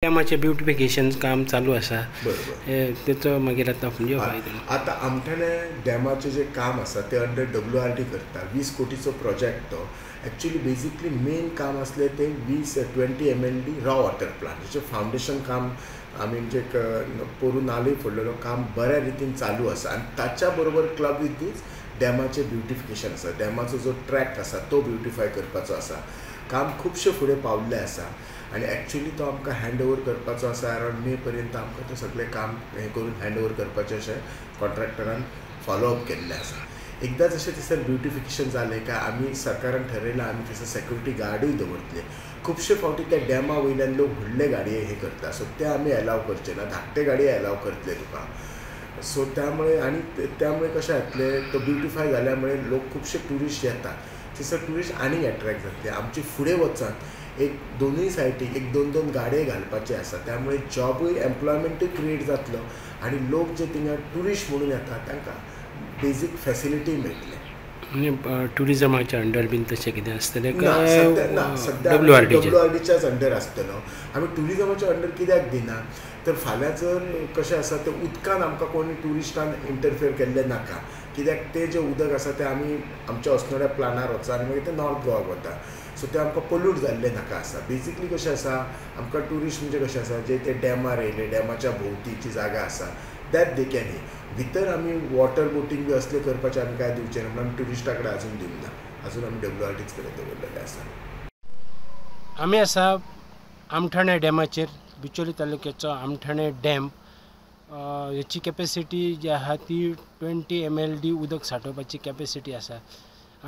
डॅमाचे beautification काम चालू आसा. बरोबर. तेचो मागीर आतां म्हणजे फायदो. आतां आमठाणे डॅमाचें जें काम आसा तें अंडर WRD करता. 20 कोटीचो प्रोजेक्ट तो. एक्चुअली बेजिकली मेन काम असलें तें 20 MLD रॉ वॉटर प्लांट. जेचें फावंडेशन काम आमी म्हणजे पोरू नालूय फोडलेलो काम बऱ्या रितीन चालू आसा आनी ताच्या बरोबर क्लब विथ दीस डॅमाचें ब्युटिफिकेशन आसा. डॅमाचो जो ट्रॅक आसा तो ब्युटिफाय करपाचो आसा. काम खुबशे फुडें पावल्लें आसा आनी एक्चुअली तो आमकां हँड ओवर करपाचो आसा. अरावंड मे पर्यंत आमकां तें सगळें काम हें करून हँड ओवर करपाचें अशें कॉन्ट्रॅक्टरान फॉलोअप केल्लें आसा. एकदां जशें थंयसर ब्युटिफिकेशन जालें काय आमी सरकारान ठरयलां आमी थंयसर सेक्युरिटी गार्डूय दवरतले. खुबशे फावटी त्या डॅमा वयल्यान लोक व्हडले गाडये हे करता, सो ते आमी अलाव करचे ना. धाकटे गाडये अलाव करतले तुका. सो त्यामुळे आणि त्यामुळे कशें जातलें तो ब्युटिफाय जाल्यामुळे लोक खुबशे ट्युरिस्ट येतात. थंयसर ट्युरिस्ट आनी एट्रॅक्ट जातले. आमचे फुडें वचत एक दोनूय सायडीक एक दोन दोन गाडये घालपाचे आसा. त्यामुळे जॉबूय एम्प्लॉयमेंटूय क्रिएट जातलो आनी लोक जे थिंगा ट्युरिस्ट म्हणून येतात तांकां बेजीक फॅसिलिटी मेळटले. म्हणजे ट्युरिजमाच्या अंडर बीन तशें कितें आसतलें ना सद्या WRDच्याच अंडर आसतलो. आमी ट्युरिजमाच्या अंडर कित्याक दिना तर फाल्यां जर कशें आसा तें उदकान आमकां कोणी ट्युरिस्टान इंटरफियर केल्लें नाका. कित्याक तें जें उदक आसा तें आमी आमच्या अस्नोड्या प्लानार वचता आनी मागीर तें नॉर्थ गोवाक वता. सो तें आमकां पोल्यूट जाल्लें नाका आसा. बेजिकली कशें आसा आमकां ट्युरिस्ट म्हणजे कशें आसा जे ते डॅमार येयले, डॅमाच्या भोंवतीची जागा आसा दॅट दे कॅन भितर आमी वॉटर बोटींग बी असलें करपाचें आमी कांय दिवचें ना. म्हणून आमी ट्युरिस्टा कडेन आजून दिवना. आजून आमी WRDच कडेन दवरलेलें आसा. आमी आसा आमठाणे डॅमाचेर. बिचोली तालुक्याचो आमठाणे डॅम. हेची कॅपेसिटी जी आहा ती 20 MLD उदक सांठोवपाची कॅपेसिटी आसा.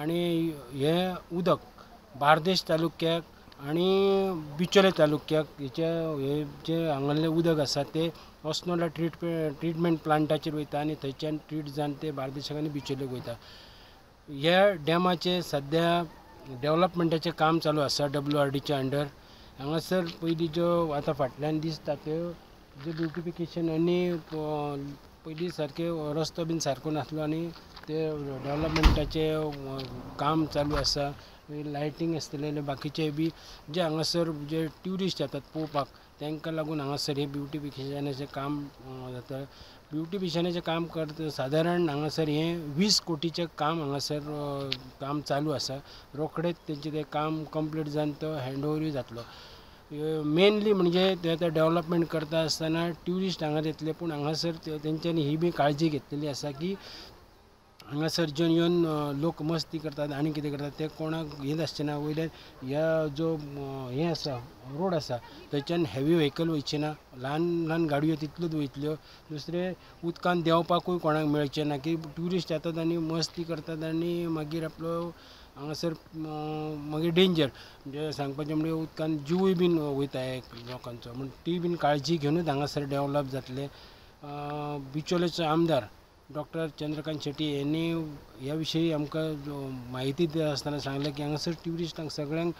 आनी हें उदक बार्देश तालुक्याक आनी बिचोले तालुक्याक हे जे हांगासलें उदक आसा तें अस्नोडा ट्रिटमेंट प्लांटाचेर वयता आनी थंयच्यान ट्रीट जावन ते बार्देशाक आनी बिचोलेक वयता. ह्या डॅमाचें सद्या डेवलपमेंटाचें काम चालू आसा WRDच्या अंडर. हांगासर पयलीं ज्यो आतां फाटल्यान दिसता त्यो जे ब्युटिफिकेशन आनी पयलीं सारके रस्तो बीन सारको नासलो आनी ते डेवलपमेंटाचें काम चालू आसा. लायटींग आसतलें बाकीचे बी जे हांगासर जे ट्युरिस्ट येतात पळोवपाक तांकां लागून हांगासर हे ब्युटिफिकेशनाचें काम जाता. ब्युटिफिकेशनाचें काम करता सादारण हांगासर हें 20 कोटीचें काम हांगासर काम चालू आसा. रोखडेंच तेंचें तें काम कंप्लीट जावन तो हँड ओवरूय जातलो. मेनली म्हणजे ते आतां डेवलपमेंट करता आसतना ट्युरिस्ट हांगा येतले पूण हांगासर तेंच्यांनी ही बी काळजी घेतलेली आसा की हांगासर जे येवन लोक मस्ती करतात आनी कितें करतात ते कोणाक हें आसचें ना. वयल्यान ह्या जो हें आसा रोड आसा थंयच्यान हेवी व्हेकल वयचे ना. ल्हान ल्हान गाडयो तितल्योच वयतल्यो. दुसरें उदकान देंवपाकूय कोणाक मेळचें ना की ट्युरिस्ट येतात आनी मस्ती करतात आनी मागीर आपलो हांगासर मागीर डेंजर म्हणजे सांगपाचें म्हणजे उदकान जिवूय बीन वयता लोकांचो. म्हण ती बीन काळजी घेवनूच हांगासर डेवलप जातलें. बिचोलेचो आमदार डॉक्टर चंद्रकांत शेट्टी यांनी ह्या विशयी आमकां म्हायती दिता आसतना सांगलें की हांगासर ट्युरिस्टांक सगळ्यांक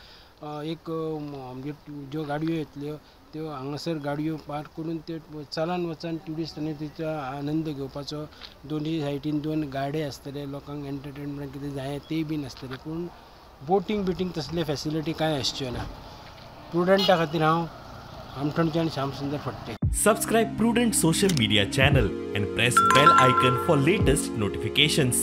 एक म्हणजे ज्यो गाडयो येतल्यो त्यो हांगासर गाडयो पार्क करून ते चलान वचान ट्युरिस्टांनी तिचो आनंद घेवपाचो. दोनूय सायडीन 2 गाडे आसतले. लोकांक एंटरटेनमेंट कितें जाय तेय बीन आसतलें. पूण बोटींग तसले फॅसिलिटी कांय आसच्यो ना. प्रुडंटा खातीर हांव आमठणच्यान श्याम सुंदर Phadte. Subscribe Prudent social media channel and press bell icon for latest notifications.